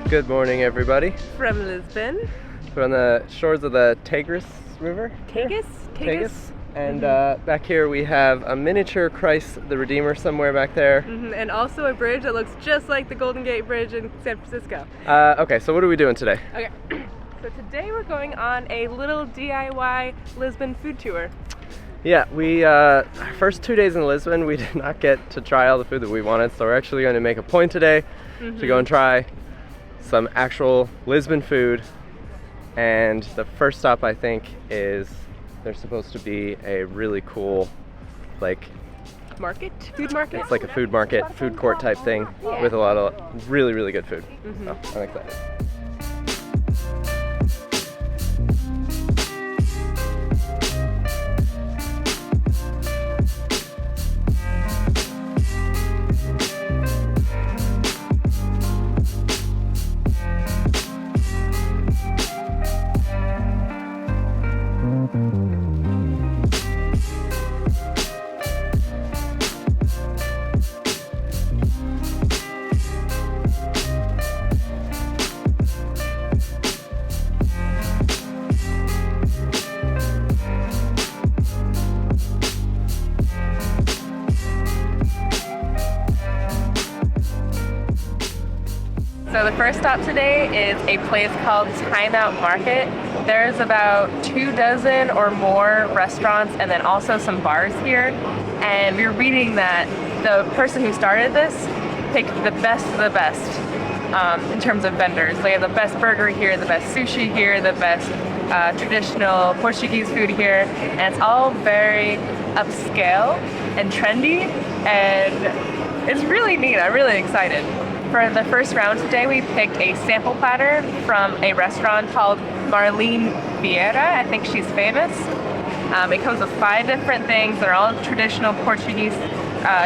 Good morning, everybody. From Lisbon. We're on the shores of the Tigris River. Tagus. And back here we have a miniature Christ the Redeemer somewhere back there. And also a bridge that looks just like the Golden Gate Bridge in San Francisco. Okay, so what are we doing today? Okay, so today we're going on a little DIY Lisbon food tour. Yeah, we our first 2 days in Lisbon, we did not get to try all the food that we wanted, so we're actually going to make a point today to go and try some actual Lisbon food. And the first stop, I think, is there's supposed to be a really cool, like, food market? It's like a food market, food court type thing with a lot of really, really good food. So I'm excited. So the first stop today is a place called Timeout Market. There's about 24 or more restaurants and then also some bars here. And we were reading that the person who started this picked the best of the best in terms of vendors. They have the best burger here, the best sushi here, the best traditional Portuguese food here. And it's all very upscale and trendy, and it's really neat. I'm really excited. For the first round today, we picked a sample platter from a restaurant called Marlene Vieira. I think she's famous. It comes with 5 different things. They're all traditional Portuguese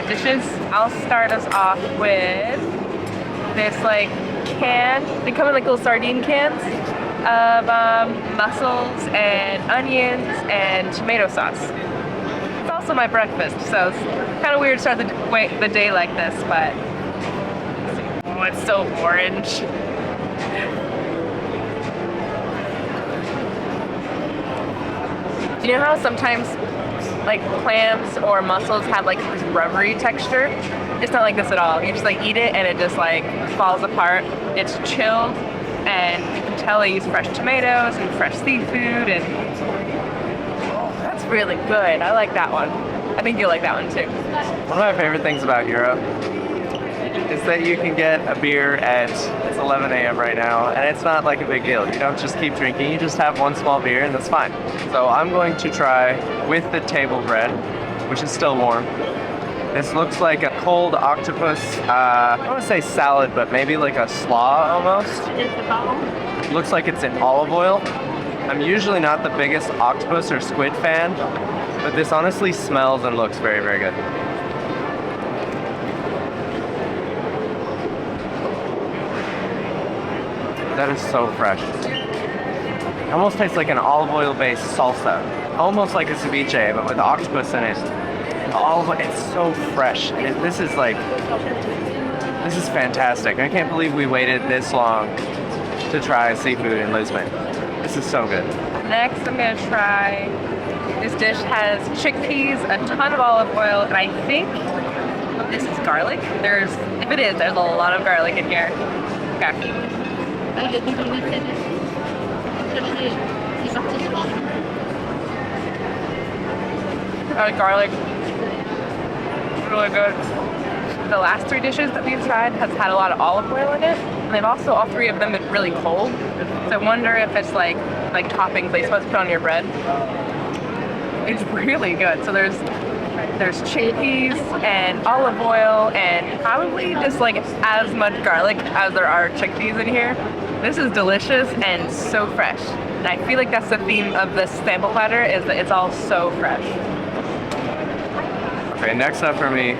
dishes. I'll start us off with this like can. They come in like little sardine cans of mussels and onions and tomato sauce. It's also my breakfast, so it's kind of weird to start the day like this, but oh, it's so orange. Do you know how sometimes like clams or mussels have like this rubbery texture? It's not like this at all. You just like eat it and it just like falls apart. It's chilled, and you can tell they use fresh tomatoes and fresh seafood, and that's really good. I like that one. I think you'll like that one too. One of my favorite things about Europe is that you can get a beer it's 11 a.m. right now, and it's not like a big deal. You don't just keep drinking, you just have one small beer and that's fine. So I'm going to try with the table bread, which is still warm. This looks like a cold octopus, I don't want to say salad, but maybe like a slaw almost. It looks like it's in olive oil. I'm usually not the biggest octopus or squid fan, but this honestly smells and looks very, very good. That is so fresh. It almost tastes like an olive oil based salsa. Almost like a ceviche, but with octopus in it. It's so fresh. This is fantastic. I can't believe we waited this long to try seafood in Lisbon. This is so good. Next, I'm gonna try, this dish has chickpeas, a ton of olive oil, and I think this is garlic. If it is, there's a lot of garlic in here. Okay. Garlic, really good. The last 3 dishes that we've tried has had a lot of olive oil in it, and they've also, all 3 of them, been really cold. So I wonder if it's like toppings they supposed to put on your bread. It's really good. So there's chickpeas and olive oil and probably just like as much garlic as there are chickpeas in here. This is delicious and so fresh. And I feel like that's the theme of this sample platter, is that it's all so fresh. Okay, next up for me,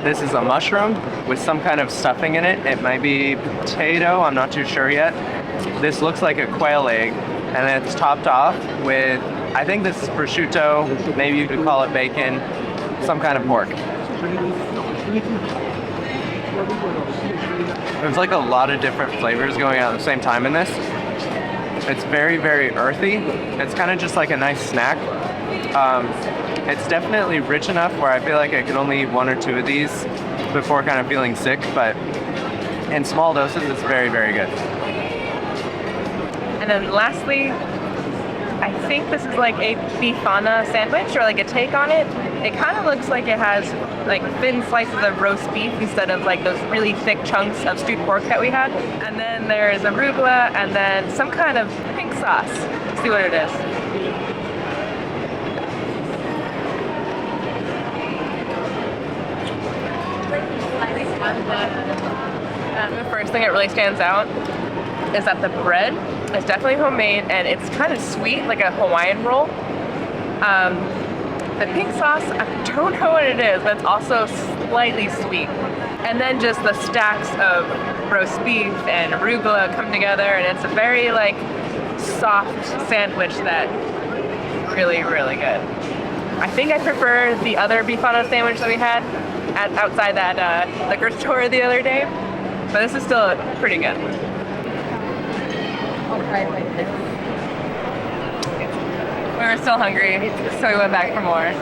this is a mushroom with some kind of stuffing in it. It might be potato, I'm not too sure yet. This looks like a quail egg, and it's topped off with, I think this is prosciutto, maybe you could call it bacon, some kind of pork. There's like a lot of different flavors going on at the same time in this. It's very, very earthy. It's kind of just like a nice snack. It's definitely rich enough where I feel like I could only eat 1 or 2 of these before kind of feeling sick, but in small doses, it's very, very good. And then lastly, I think this is like a bifana sandwich or like a take on it. It kind of looks like it has like thin slices of roast beef instead of like those really thick chunks of stewed pork that we had. And then there's arugula and then some kind of pink sauce. Let's see what it is. The first thing that really stands out is that the bread is definitely homemade and it's kind of sweet, like a Hawaiian roll. The pink sauce, I don't know what it is, but it's also slightly sweet. And then just the stacks of roast beef and arugula come together, and it's a very like soft sandwich that really, really good. I think I prefer the other bifana sandwich that we had outside that liquor store the other day, but this is still pretty good. We were still hungry, so we went back for more.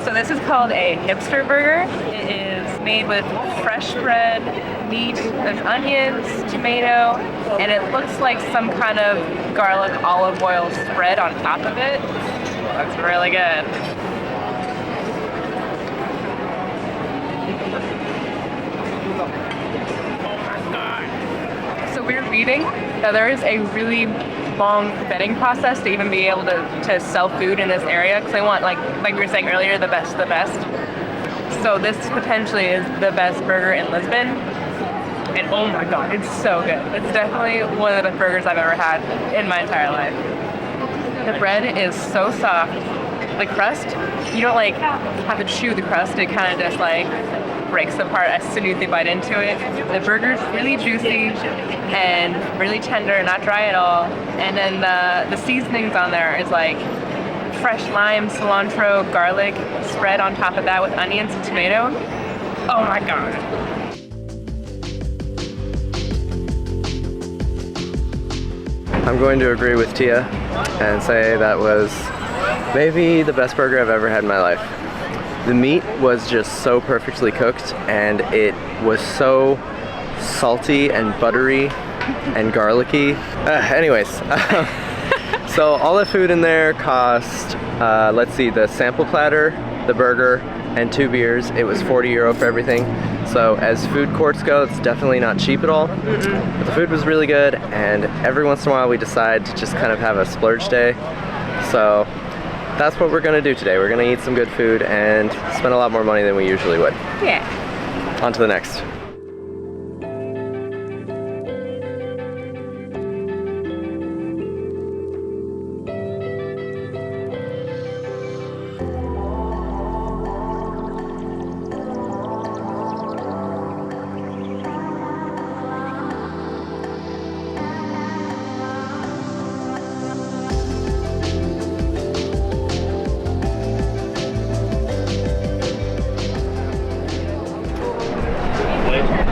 So this is called a hipster burger. It is made with fresh bread, meat, there's onions, tomato, and it looks like some kind of garlic olive oil spread on top of it. That's really good. So we're reading that there is a really long vetting process to even be able to sell food in this area, because they want, like we were saying earlier, the best of the best. So this potentially is the best burger in Lisbon, and oh my god, it's so good. It's definitely one of the best burgers I've ever had in my entire life. The bread is so soft. The crust, you don't like have to chew the crust, it kind of just like breaks apart as soon as you bite into it. The burger's really juicy and really tender, not dry at all. And then the seasonings on there is like fresh lime, cilantro, garlic, spread on top of that with onions and tomato. Oh my god. I'm going to agree with Tia and say that was maybe the best burger I've ever had in my life. The meat was just so perfectly cooked, and it was so salty and buttery and garlicky. Anyways, so all the food in there cost, let's see, the sample platter, the burger, and 2 beers. It was €40 for everything. So as food courts go, it's definitely not cheap at all. But the food was really good, and every once in a while we decide to just kind of have a splurge day. So that's what we're gonna do today. We're gonna eat some good food and spend a lot more money than we usually would. Yeah. On to the next.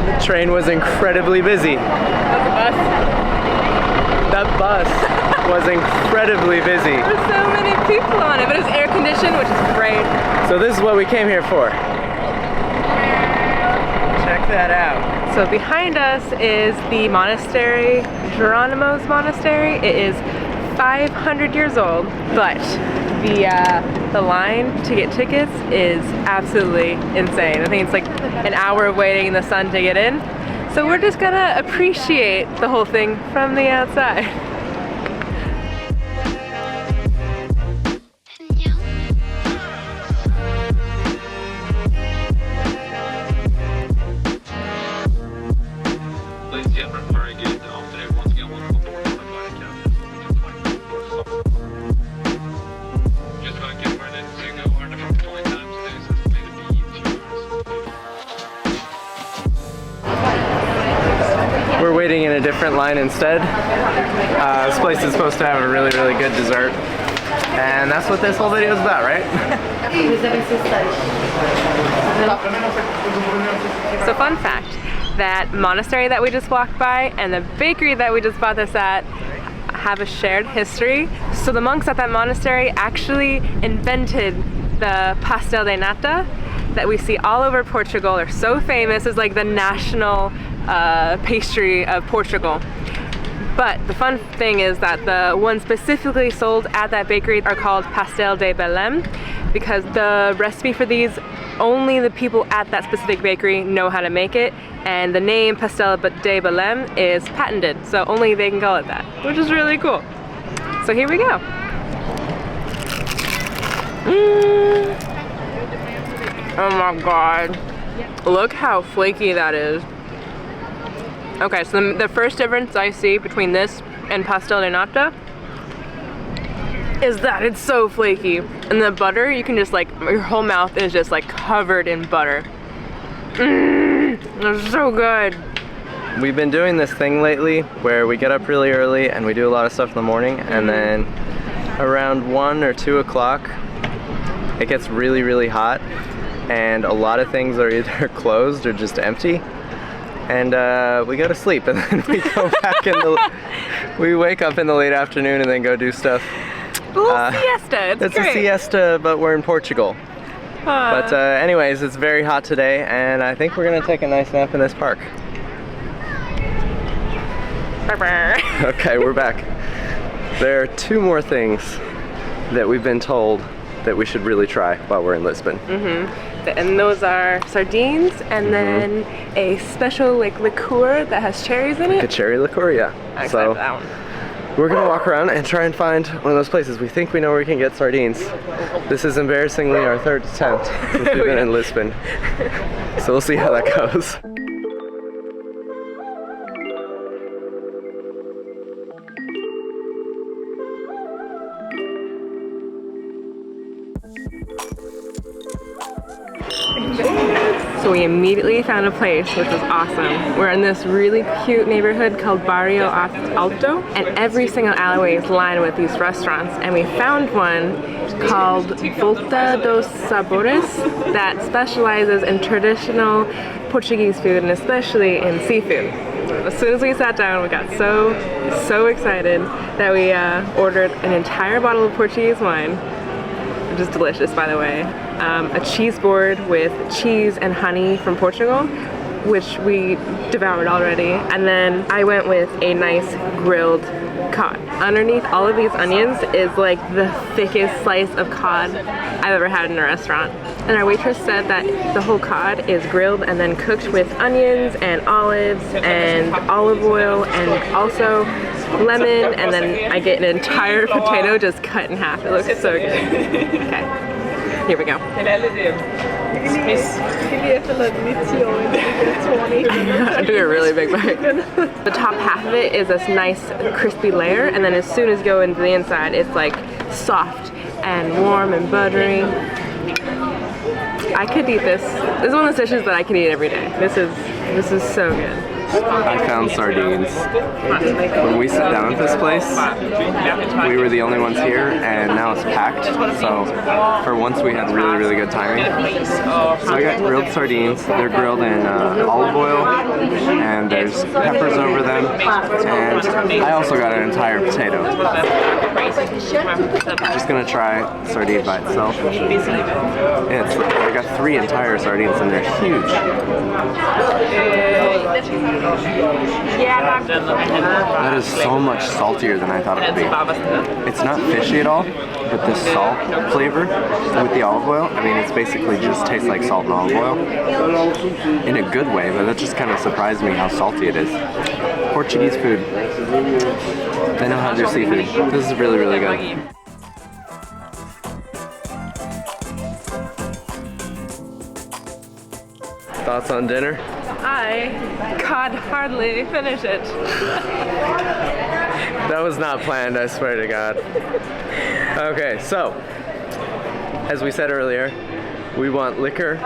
The train was incredibly busy. That bus was incredibly busy. There were so many people on it, but it was air conditioned, which is great. So this is what we came here for. Check that out. So behind us is the monastery, Geronimo's Monastery. It is 500 years old, but the line to get tickets is absolutely insane. I think it's like an hour of waiting in the sun to get in. So we're just gonna appreciate the whole thing from the outside. We're waiting in a different line instead. This place is supposed to have a really, really good dessert. And that's what this whole video is about, right? So fun fact, that monastery that we just walked by and the bakery that we just bought this at have a shared history. So the monks at that monastery actually invented the pastel de nata that we see all over Portugal. They're so famous. It's like the national pastry of Portugal. But the fun thing is that the ones specifically sold at that bakery are called pastel de Belém, because the recipe for these, only the people at that specific bakery know how to make it, and the name pastel de Belém is patented, so only they can call it that, which is really cool. So here we go. Oh my god, look how flaky that is. Okay, so the first difference I see between this and pastel de nata is that it's so flaky. And the butter, you can just like, your whole mouth is just like covered in butter. It's so good. We've been doing this thing lately where we get up really early and we do a lot of stuff in the morning, and then around 1 or 2 o'clock it gets really, really hot and a lot of things are either closed or just empty. And we go to sleep, and then we go back we wake up in the late afternoon and then go do stuff. A little siesta, it's great. A siesta, but we're in Portugal. But anyways, it's very hot today, and I think we're gonna take a nice nap in this park. Okay, we're back. There are 2 more things that we've been told that we should really try while we're in Lisbon. And those are sardines, and then a special like liqueur that has cherries in it. A cherry liqueur, yeah. I'm excited for that one. We're gonna walk around and try and find one of those places. We think we know where we can get sardines. This is embarrassingly our 3rd attempt since we've been in Lisbon. So we'll see how that goes. So we immediately found a place which was awesome. We're in this really cute neighborhood called Barrio Alto, and every single alleyway is lined with these restaurants, and we found one called Volta dos Sabores that specializes in traditional Portuguese food, and especially in seafood. As soon as we sat down, we got so excited that we ordered an entire bottle of Portuguese wine, which is delicious, by the way. A cheese board with cheese and honey from Portugal, which we devoured already. And then I went with a nice grilled cod. Underneath all of these onions is like the thickest slice of cod I've ever had in a restaurant. And our waitress said that the whole cod is grilled and then cooked with onions and olives and olive oil and also lemon, and then I get an entire potato just cut in half. It looks so good. Okay. Here we go. I'm doing a really big bite. The top half of it is this nice crispy layer, and then as soon as you go into the inside, it's like soft and warm and buttery. I could eat this. This is one of those dishes that I can eat every day. This is so good. I found sardines. When we sat down at this place, we were the only ones here, and now it's packed. So for once we had really, really good timing. So I got grilled sardines. They're grilled in olive oil, and there's peppers over them. And I also got an entire potato. I'm just gonna try sardine by itself. I got 3 entire sardines, and they're huge. That is so much saltier than I thought it would be. It's not fishy at all, but the salt flavor with the olive oil, I mean, it's basically just tastes like salt and olive oil in a good way, but that just kind of surprised me how salty it is. Portuguese food, they know how to do seafood. This is really, really good. Thoughts on dinner? I could hardly finish it. That was not planned, I swear to God. Okay, so, as we said earlier, we want liqueur.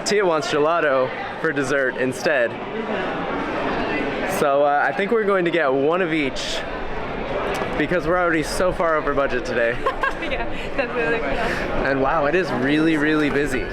Tia wants gelato for dessert instead. So I think we're going to get one of each because we're already so far over budget today. Yeah, that's really cool. And wow, it is really, really busy.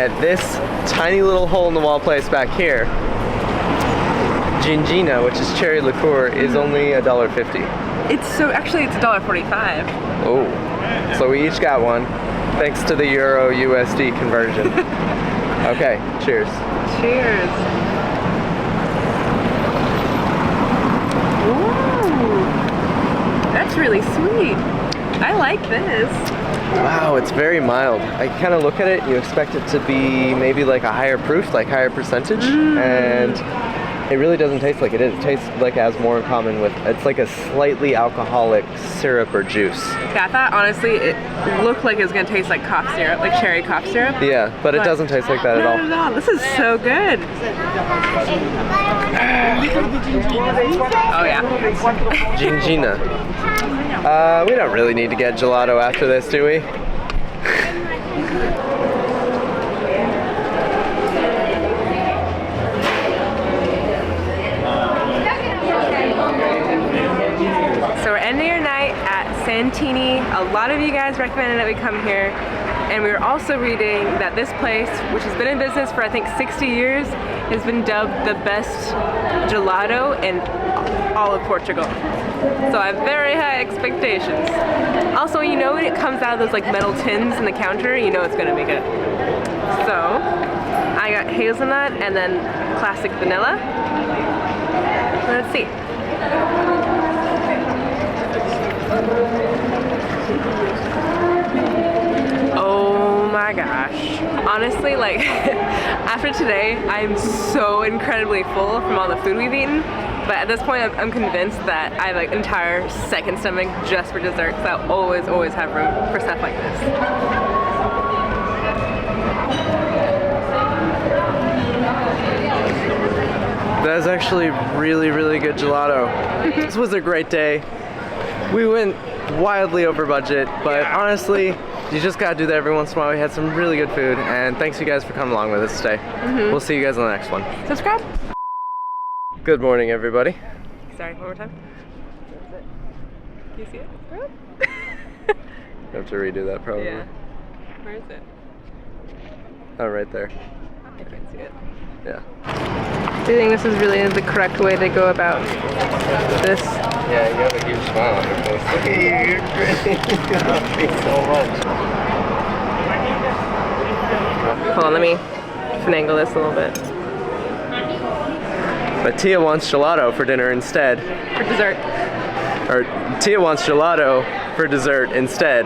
at this tiny little hole-in-the-wall place back here, Gingina, which is cherry liqueur, is only $1.50. It's $1.45. Oh, so we each got one, thanks to the Euro USD conversion. Okay, cheers. Cheers. Ooh, that's really sweet. I like this. Wow, it's very mild. I kind of look at it, you expect it to be maybe like a higher proof, like higher percentage, and it really doesn't taste like it is. It tastes like it has more in common with, it's like a slightly alcoholic syrup or juice. Yeah, I thought honestly it looked like it was gonna taste like cough syrup, like cherry cough syrup. Yeah, but it doesn't taste like that at all. Not at all. This is so good. Oh yeah. Gingina. We don't really need to get gelato after this, do we? So we're ending our night at Santini. A lot of you guys recommended that we come here. And we were also reading that this place, which has been in business for I think 60 years, has been dubbed the best gelato in all of Portugal. So I have very high expectations. Also, you know when it comes out of those like metal tins in the counter, you know it's gonna be good. So I got hazelnut and then classic vanilla. Let's see. Oh my gosh. Honestly, like, after today, I'm so incredibly full from all the food we've eaten. But at this point, I'm convinced that I have like an entire second stomach just for dessert, because I'll always have room for stuff like this. That is actually really good gelato. This was a great day. We went wildly over budget, but honestly, you just gotta do that every once in a while. We had some really good food, and thanks you guys for coming along with us today. We'll see you guys on the next one. Subscribe. Good morning, everybody. Sorry, one more time. Can you see it? I have to redo that probably. Yeah. Where is it? Oh, right there. I can't see it. Yeah. Do you think this is really the correct way to go about this? Yeah, you have a huge smile on your face. Look at you, you're grinning. Thanks so much. Hold on, let me finagle this a little bit. But Tia wants gelato for dinner instead. For dessert. Or Tia wants gelato for dessert instead.